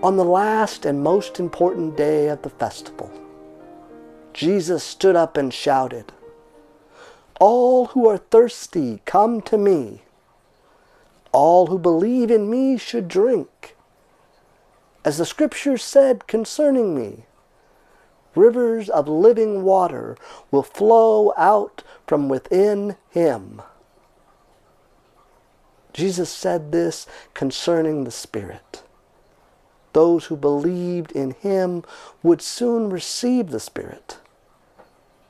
On the last and most important day of the festival, Jesus stood up and shouted, "All who are thirsty, come to me. All who believe in me should drink. As the scripture said concerning me, rivers of living water will flow out from within him." Jesus said this concerning the Spirit. Those who believed in him would soon receive the Spirit,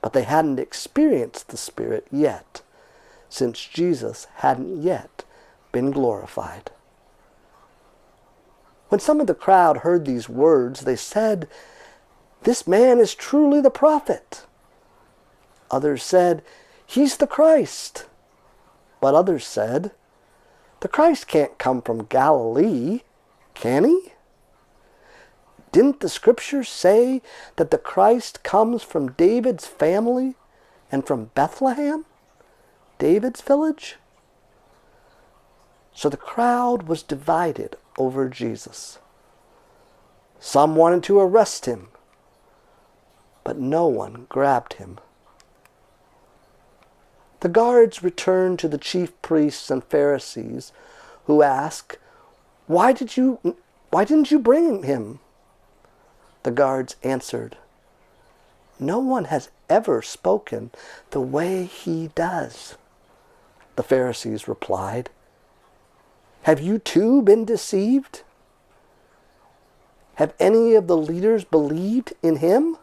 but they hadn't experienced the Spirit yet, since Jesus hadn't yet been glorified. When some of the crowd heard these words, they said, "This man is truly the prophet." Others said, "He's the Christ." But others said, "The Christ can't come from Galilee, can he? Didn't the scriptures say that the Christ comes from David's family and from Bethlehem, David's village?" So the crowd was divided over Jesus. Some wanted to arrest him, but no one grabbed him. The guards returned to the chief priests and Pharisees, who asked, Why didn't you bring him?" The guards answered, "No one has ever spoken the way he does." The Pharisees replied, "Have you too been deceived? Have any of the leaders believed in him?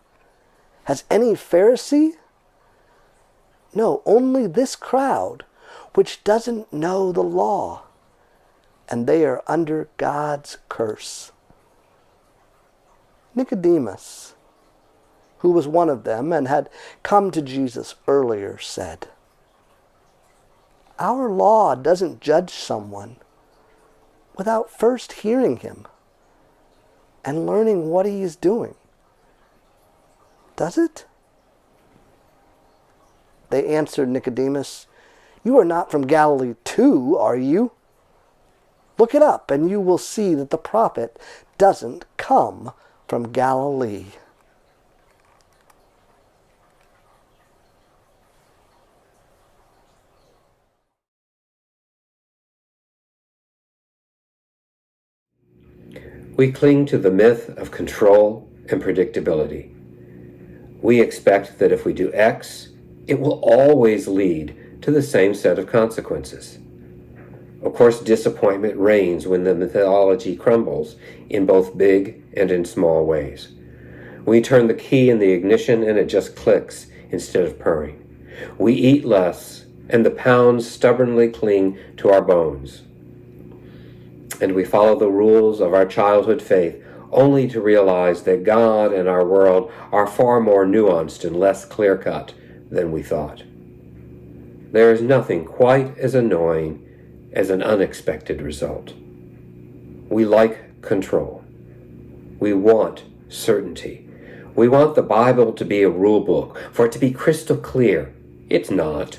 Has any Pharisee? No, only this crowd, which doesn't know the law, and they are under God's curse." Nicodemus, who was one of them and had come to Jesus earlier, said, "Our law doesn't judge someone without first hearing him and learning what he is doing, does it?" They answered Nicodemus, "You are not from Galilee too, are you? Look it up and you will see that the prophet doesn't come from Galilee." We cling to the myth of control and predictability. We expect that if we do X, it will always lead to the same set of consequences. Of course, disappointment reigns when the mythology crumbles in both big and in small ways. We turn the key in the ignition and it just clicks instead of purring. We eat less and the pounds stubbornly cling to our bones. And we follow the rules of our childhood faith only to realize that God and our world are far more nuanced and less clear-cut than we thought. There is nothing quite as annoying as an unexpected result. We like control. We want certainty. We want the Bible to be a rule book, for it to be crystal clear. It's not.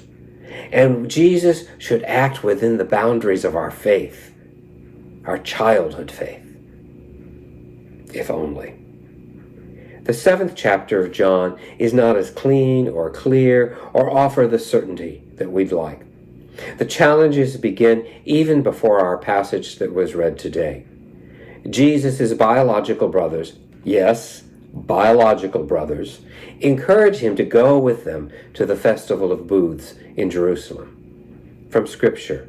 And Jesus should act within the boundaries of our faith, our childhood faith. If only. The 7th chapter of John is not as clean or clear or offer the certainty that we'd like. The challenges begin even before our passage that was read today. Jesus' biological brothers, yes, biological brothers, encourage him to go with them to the Festival of Booths in Jerusalem. From Scripture,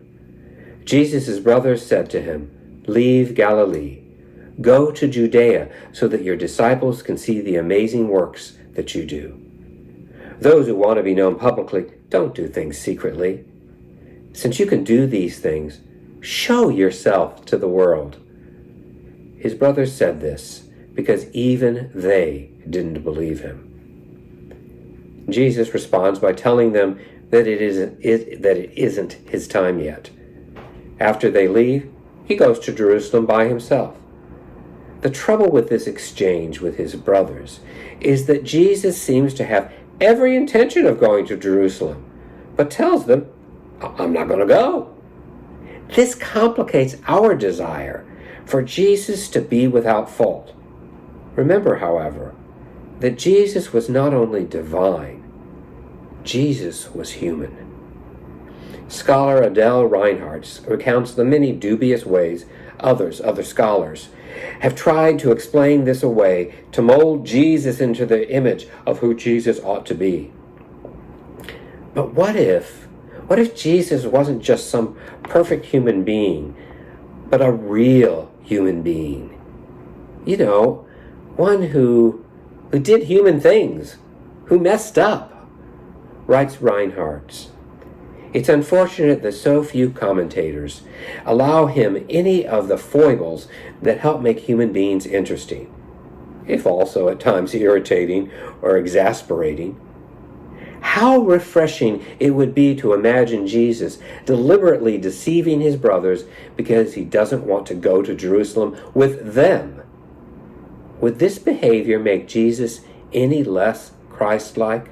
Jesus' brothers said to him, "Leave Galilee. Go to Judea so that your disciples can see the amazing works that you do. Those who want to be known publicly don't do things secretly. Since you can do these things, show yourself to the world." His brothers said this because even they didn't believe him. Jesus responds by telling them that it isn't his time yet. After they leave, he goes to Jerusalem by himself. The trouble with this exchange with his brothers is that Jesus seems to have every intention of going to Jerusalem, but tells them, "I'm not going to go." This complicates our desire for Jesus to be without fault. Remember, however, that Jesus was not only divine, Jesus was human. Scholar Adele Reinhardt recounts the many dubious ways other scholars have tried to explain this away to mold Jesus into the image of who Jesus ought to be. But what if Jesus wasn't just some perfect human being, but a real human being? You know, one who did human things, who messed up, writes Reinhardt. It's unfortunate that so few commentators allow him any of the foibles that help make human beings interesting, if also at times irritating or exasperating. How refreshing it would be to imagine Jesus deliberately deceiving his brothers because he doesn't want to go to Jerusalem with them. Would this behavior make Jesus any less Christ-like?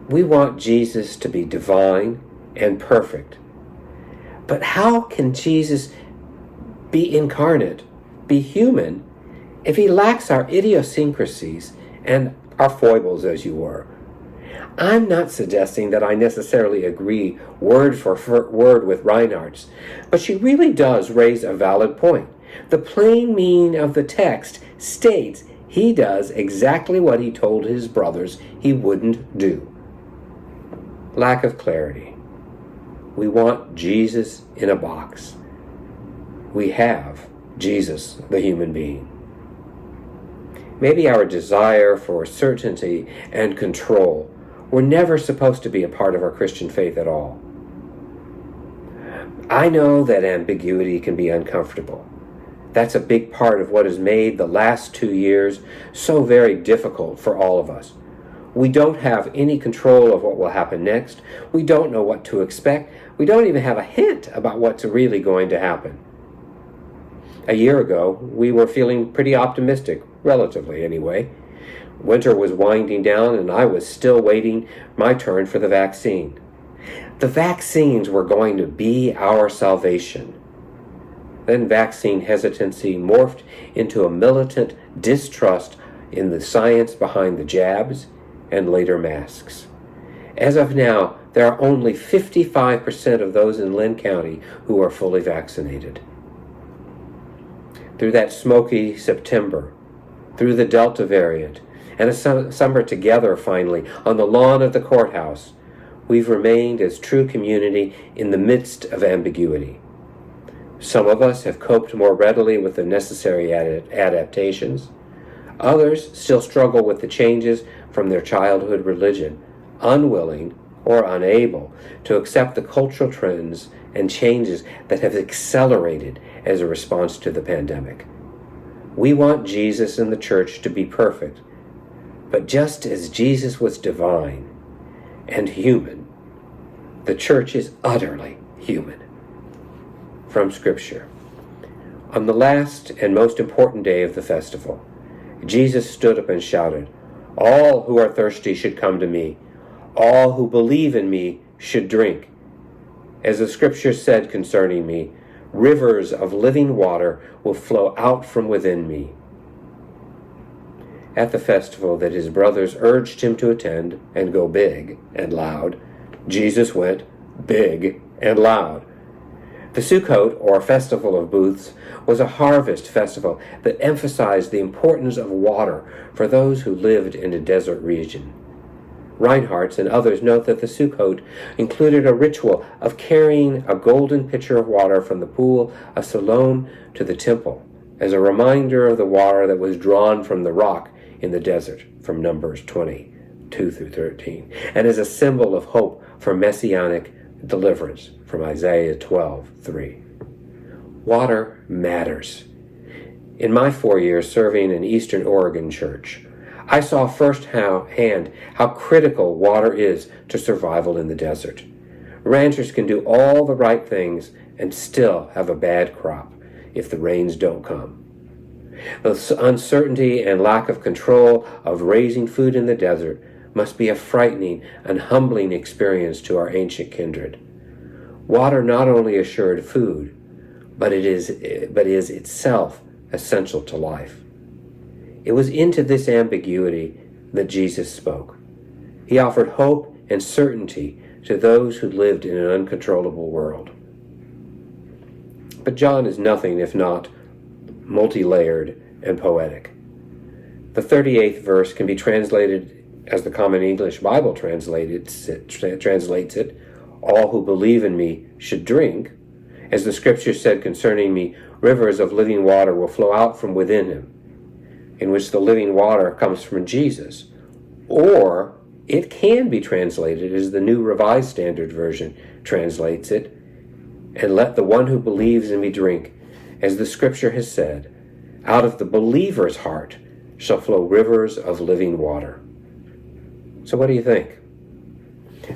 We want Jesus to be divine and perfect. But how can Jesus be incarnate, be human, if he lacks our idiosyncrasies and our foibles, as you were? I'm not suggesting that I necessarily agree word for word with Reinhardt's, but she really does raise a valid point. The plain meaning of the text states he does exactly what he told his brothers he wouldn't do. Lack of clarity. We want Jesus in a box. We have Jesus, the human being. Maybe our desire for certainty and control were never supposed to be a part of our Christian faith at all. I know that ambiguity can be uncomfortable. That's a big part of what has made the last 2 years so very difficult for all of us. We don't have any control of what will happen next. We don't know what to expect. We don't even have a hint about what's really going to happen. A year ago, we were feeling pretty optimistic, relatively anyway. Winter was winding down and I was still waiting my turn for the vaccine. The vaccines were going to be our salvation. Then vaccine hesitancy morphed into a militant distrust in the science behind the jabs and later masks. As of now, there are only 55% of those in Lynn County who are fully vaccinated. Through that smoky September, through the Delta variant, and a summer together finally on the lawn of the courthouse, we've remained as true community in the midst of ambiguity. Some of us have coped more readily with the necessary adaptations. Others still struggle with the changes from their childhood religion, unwilling or unable to accept the cultural trends and changes that have accelerated as a response to the pandemic. We want Jesus and the church to be perfect, but just as Jesus was divine and human, the church is utterly human. From Scripture. On the last and most important day of the festival, Jesus stood up and shouted, "All who are thirsty should come to me. All who believe in me should drink. As the Scripture said concerning me, rivers of living water will flow out from within me." At the festival that his brothers urged him to attend and go big and loud, Jesus went big and loud. The Sukkot, or Festival of Booths, was a harvest festival that emphasized the importance of water for those who lived in a desert region. Reinhardt and others note that the Sukkot included a ritual of carrying a golden pitcher of water from the pool of Siloam to the temple, as a reminder of the water that was drawn from the rock in the desert, from Numbers 20:2-13, and as a symbol of hope for messianic deliverance, from Isaiah 12:3. Water matters. In my 4 years serving in Eastern Oregon church, I saw firsthand how critical water is to survival in the desert. Ranchers can do all the right things and still have a bad crop if the rains don't come. The uncertainty and lack of control of raising food in the desert must be a frightening and humbling experience to our ancient kindred. Water not only assured food, but is itself essential to life. It was into this ambiguity that Jesus spoke. He offered hope and certainty to those who lived in an uncontrollable world. But John is nothing if not multi-layered and poetic. The 38th verse can be translated as the Common English Bible translates it, all who believe in me should drink. As the scripture said concerning me, rivers of living water will flow out from within him, in which the living water comes from Jesus. Or it can be translated as the New Revised Standard Version translates it, and let the one who believes in me drink, as the scripture has said, out of the believer's heart shall flow rivers of living water. So what do you think?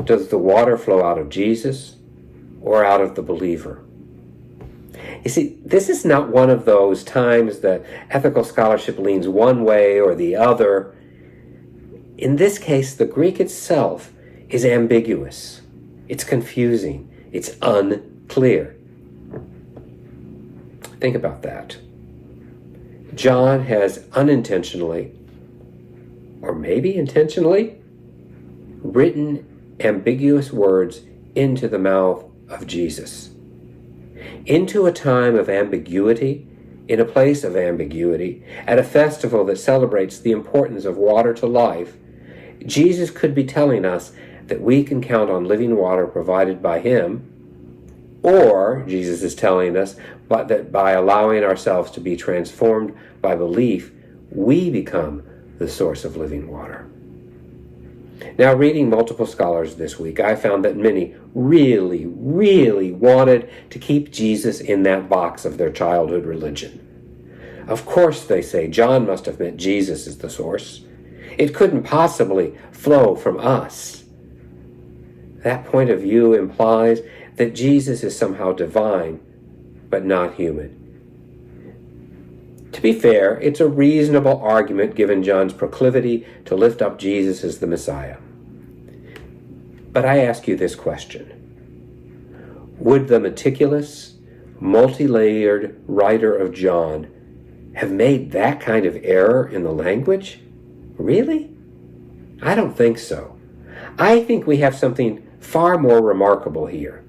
Does the water flow out of Jesus or out of the believer? You see, this is not one of those times that ethical scholarship leans one way or the other. In this case, the Greek itself is ambiguous. It's confusing. It's unclear. Think about that. John has unintentionally, or maybe intentionally, written ambiguous words into the mouth of Jesus. Into a time of ambiguity, in a place of ambiguity, at a festival that celebrates the importance of water to life, Jesus could be telling us that we can count on living water provided by him, or Jesus is telling us that by allowing ourselves to be transformed by belief, we become the source of living water. Now, reading multiple scholars this week, I found that many really, really wanted to keep Jesus in that box of their childhood religion. Of course, they say, John must have meant Jesus is the source. It couldn't possibly flow from us. That point of view implies that Jesus is somehow divine, but not human. To be fair, it's a reasonable argument given John's proclivity to lift up Jesus as the Messiah. But I ask you this question. Would the meticulous, multi-layered writer of John have made that kind of error in the language? Really? I don't think so. I think we have something far more remarkable here.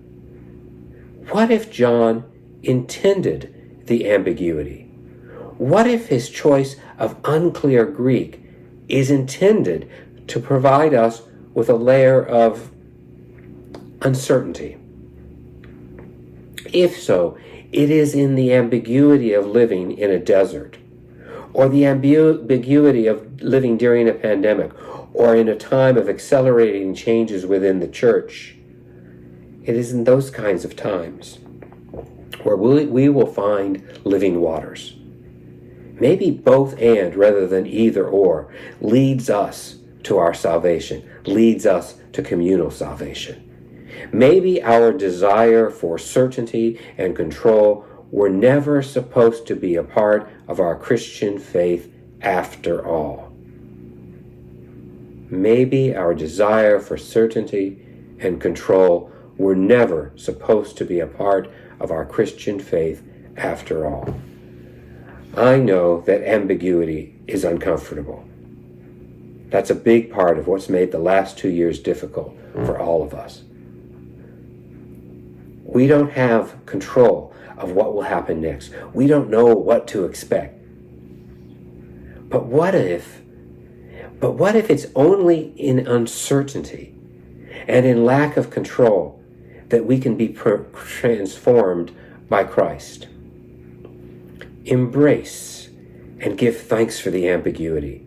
What if John intended the ambiguity? What if his choice of unclear Greek is intended to provide us with a layer of uncertainty? If so, it is in the ambiguity of living in a desert, or the ambiguity of living during a pandemic, or in a time of accelerating changes within the church. It is in those kinds of times where we will find living waters. Maybe both and rather than either or leads us to our salvation, leads us to communal salvation. Maybe our desire for certainty and control were never supposed to be a part of our Christian faith after all. Maybe our desire for certainty and control were never supposed to be a part of our Christian faith after all. I know that ambiguity is uncomfortable. That's a big part of what's made the last 2 years difficult for all of us. We don't have control of what will happen next. We don't know what to expect. But what if it's only in uncertainty and in lack of control that we can be transformed by Christ? Embrace and give thanks for the ambiguity.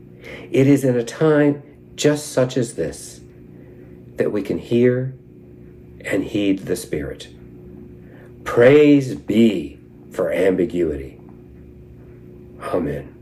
It is in a time just such as this that we can hear and heed the Spirit. Praise be for ambiguity. Amen.